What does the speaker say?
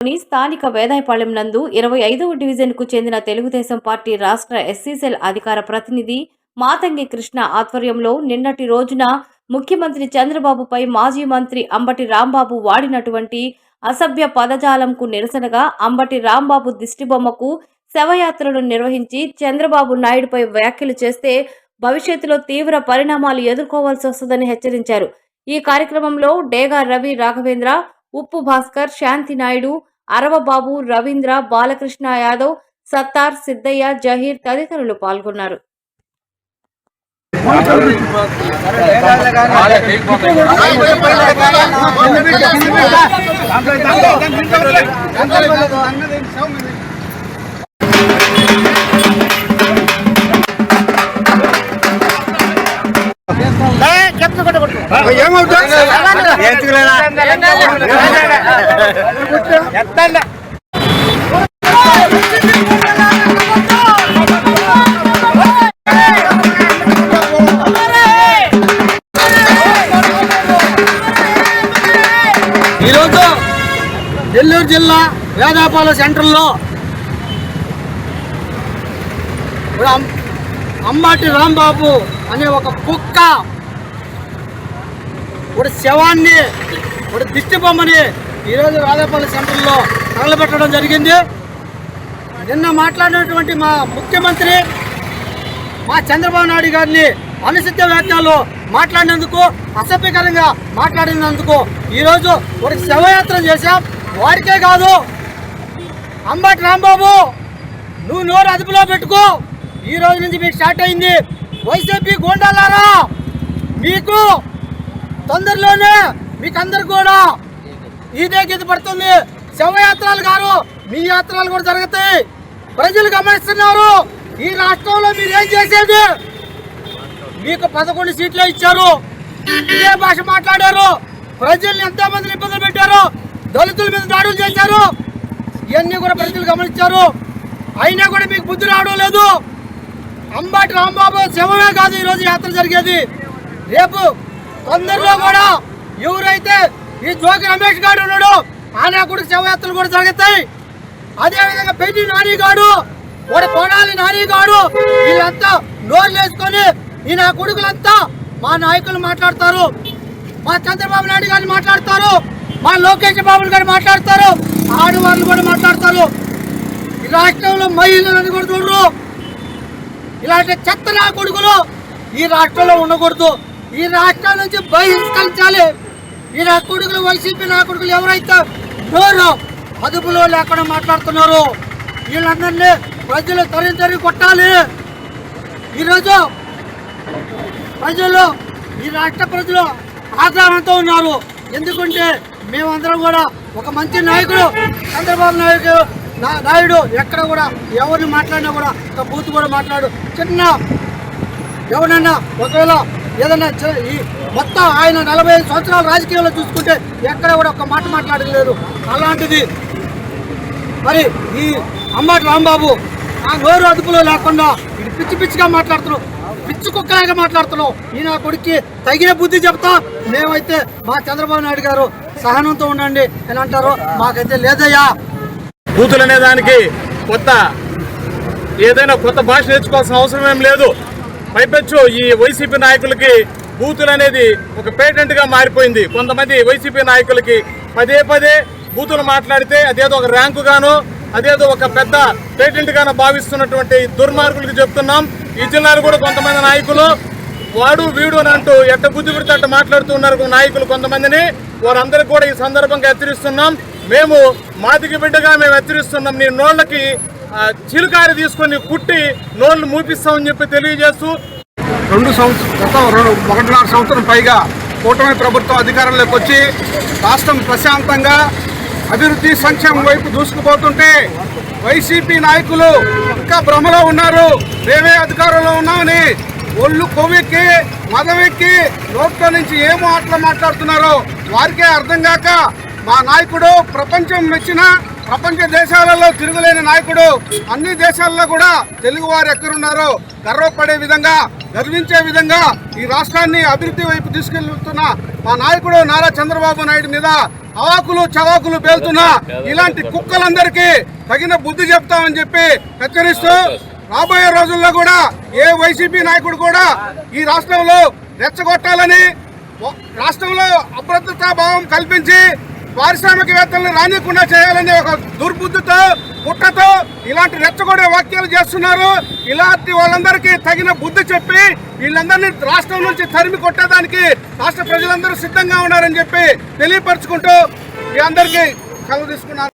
స్థానిక వేదాయపాలెం నందు 25వ డివిజన్కు చెందిన తెలుగుదేశం పార్టీ రాష్ట్ర ఎస్సీ సెల్ అధికార ప్రతినిధి మాతంగి కృష్ణ ఆధ్వర్యంలో నిన్నటి రోజున ముఖ్యమంత్రి చంద్రబాబుపై మాజీ మంత్రి అంబటి రాంబాబు వాడినటువంటి అసభ్య పదజాలంకు నిరసనగా అంబటి రాంబాబు దిష్టిబొమ్మకు శవయాత్రను నిర్వహించి చంద్రబాబు నాయుడుపై వ్యాఖ్యలు చేస్తే భవిష్యత్తులో తీవ్ర పరిణామాలు ఎదుర్కోవాల్సి వస్తుందని హెచ్చరించారు. ఈ కార్యక్రమంలో డేగా రవి రాఘవేంద్ర, ఉప్పు భాస్కర్, శాంతి నాయుడు, అరవబాబు, రవీంద్ర, బాలకృష్ణ యాదవ్, సత్తార్, సిద్దయ్య, జహీర్ తదితరులు పాల్గొన్నారు. ఈరోజు నెల్లూరు జిల్లా వేదాయపాలెం సెంటర్లో అంబటి రాంబాబు అనే ఒక కుక్క ఒక శవాన్ని ఒక దిష్టిబొమ్మని ఈరోజు వేదాయపాలెం సెంటర్లో తగలబెట్టడం జరిగింది. నిన్న మాట్లాడినటువంటి మా ముఖ్యమంత్రి మా చంద్రబాబు నాయుడు గారిని అనుచిత వ్యాఖ్యలు మాట్లాడినందుకు, అసభ్యకరంగా మాట్లాడినందుకు ఈరోజు ఒక శవయాత్ర చేశాం. వాడికే కాదు, అంబటి రాంబాబు నువ్వు నోరు అదుపులో పెట్టుకో. ఈ రోజు నుంచి మీకు స్టార్ట్ అయింది. వైసీపీ గూండాలారా, మీకు తొందరలోనే మీకందరు కూడా ఇదే గీత పడుతుంది. శవయాత్రలు గారు మీ యాత్రలు కూడా జరుగుతాయి. ప్రజలు గమనిస్తున్నారు. ఈ రాష్ట్రంలో మీరు ఏం చేసేది? మీకు 11 సీట్లే ఇచ్చారు. ఇదే భాష మాట్లాడారు. ప్రజల్ని ఎంతమందిని ఇబ్బందులు పెట్టారు. దళితుల మీద దాడులు చేశారు. ఇవన్నీ కూడా ప్రజలు గమనించారు. అయినా కూడా మీకు బుద్ధి రావడం లేదు. అంబటి రాంబాబు శవమే కాదు ఈరోజు యాత్ర జరిగేది. రేపు తొందరలో కూడా ఎవరైతే ఈ జోగి రమేష్ గారు ఉన్నాడు ఆయన కూడా శవయాత్రలు కూడా జరుగుతాయి. అదేవిధంగా పెద్ది నానిగాడు, వాడు కొడాలి నానిగాడు, వీళ్ళంతా నోరు వేసుకొని ఈ నా కొడుకులంతా మా నాయకులు మాట్లాడతారు, మా చంద్రబాబు నాయుడు గారిని మాట్లాడతారు, మా లోకేష్ బాబు గారు మాట్లాడతారు, ఆడవాళ్ళు కూడా మాట్లాడతారు. ఈ రాష్ట్రంలో మహిళలను కూడా చూడరు. ఇలాంటి చెత్త నా కొడుకులు ఈ రాష్ట్రంలో ఉండకూడదు. ఈ రాష్ట్రం నుంచి బహిష్కరించాలి. ఈ నా కొడుకులు, వైసీపీ నా కొడుకులు ఎవరైతే నోరు అదుపులో లేకుండా మాట్లాడుతున్నారు వీళ్ళందరినీ ప్రజలు తరి కొట్టాలి. ఈరోజు ప్రజలు, ఈ రాష్ట్ర ప్రజలు ఆగ్రహంతో ఉన్నారు. ఎందుకంటే మేమందరం కూడా ఒక మంచి నాయకుడు చంద్రబాబు నాయుడు ఎక్కడ కూడా ఎవరిని మాట్లాడినా కూడా ఒక బూత్ కూడా మాట్లాడు. చిన్న ఎవరైనా ఒకవేళ ఏదైనా ఈ మొత్తం ఆయన 45 సంవత్సరాల రాజకీయాల్లో చూసుకుంటే ఎక్కడ కూడా ఒక మాట మాట్లాడలేదు. అలాంటిది మరి ఈ అంబటి రాంబాబు ఆ నోరు అదుపులో లేకుండా ఇది పిచ్చి పిచ్చిగా మాట్లాడుతున్నావు, పిచ్చి కుక్కలాగా మాట్లాడుతున్నావు. ఈ నా కొడుక్కి తగిన బుద్ధి చెప్తా. మేమైతే మా చంద్రబాబు నాయుడు గారు సహనంతో ఉండండి అని అంటారు. మాకైతే లేదయ్యా. బూతులు అనే దానికి ఏదైనా కొత్త భాష నేర్చుకోవాల్సిన అవసరం ఏం లేదు. పైపెచ్చు ఈ వైసీపీ నాయకులకి బూతులు అనేది ఒక పేటెంట్ గా మారిపోయింది. కొంతమంది వైసీపీ నాయకులకి పదే బూతులు మాట్లాడితే అదేదో ఒక ర్యాంకు గాను, అదేదో ఒక పెద్ద పేటెంట్ గాను భావిస్తున్నటువంటి దుర్మార్గులకు చెప్తున్నాం. ఈ జిల్లాలో కూడా కొంతమంది నాయకులు వాడు వీడు అని అంటూ ఎట్ట బుద్ధి పెడితే అట్ట మాట్లాడుతున్నారు నాయకులు కొంతమందిని. వారందరికీ కూడా ఈ సందర్భంగా హెచ్చరిస్తున్నాం. మేము మాదికి బిడ్డగా మేము హెచ్చరిస్తున్నాం. నీ నోళ్ళకి చిలుకారి తీసుకొని కుట్టి నోళ్లు మూపిస్తామని చెప్పి తెలియజేస్తూ 1.5 సంవత్సరం పైగా కూటమి ప్రభుత్వం అధికారంలోకి వచ్చి రాష్ట్రం ప్రశాంతంగా అభివృద్ధి సంక్షేమం వైపు దూసుకుపోతుంటే వైసీపీ నాయకులు ఇంకా భ్రమలో ఉన్నారు. మేమే అధికారంలో ఉన్నామని ఒళ్ళు కొవ్వెక్కి మదవెక్కి నోట్లో నుంచి ఏ మాటలు మాట్లాడుతున్నారో వారికే అర్థం కాక మా నాయకుడు ప్రపంచం మెచ్చిన, ప్రపంచ దేశాలలో తిరుగులేని నాయకుడు. అన్ని దేశాల్లో కూడా తెలుగు వారు ఎక్కడున్నారో గర్వపడే విధంగా, గర్వించే విధంగా ఈ రాష్ట్రాన్ని అభివృద్ధి వైపు తీసుకెళ్తున్న మా నాయకుడు నారా చంద్రబాబు నాయుడు మీద అవాకులు చవాకులు పేలుతున్న ఇలాంటి కుక్కలందరికీ తగిన బుద్ధి చెప్తామని చెప్పి హెచ్చరిస్తూ రాబోయే రోజుల్లో కూడా ఏ వైసీపీ నాయకుడు కూడా ఈ రాష్ట్రంలో రెచ్చగొట్టాలని, రాష్ట్రంలో అభద్రతా భావం కల్పించి పారిశ్రామికవేత్తలను రానియకుండా చేయాలనే ఒక దుర్బుద్ధితో కుట్రతో ఇలాంటి రెచ్చగొడే వ్యాఖ్యలు చేస్తున్నారు. ఇలాంటి వాళ్ళందరికీ తగిన బుద్ధి చెప్పి వీళ్ళందరినీ రాష్ట్రం నుంచి తరిమి కొట్టేదానికి రాష్ట్ర ప్రజలందరూ సిద్ధంగా ఉన్నారని చెప్పి తెలియపరుచుకుంటూ మీ అందరికీ సెలవు తీసుకున్నారు.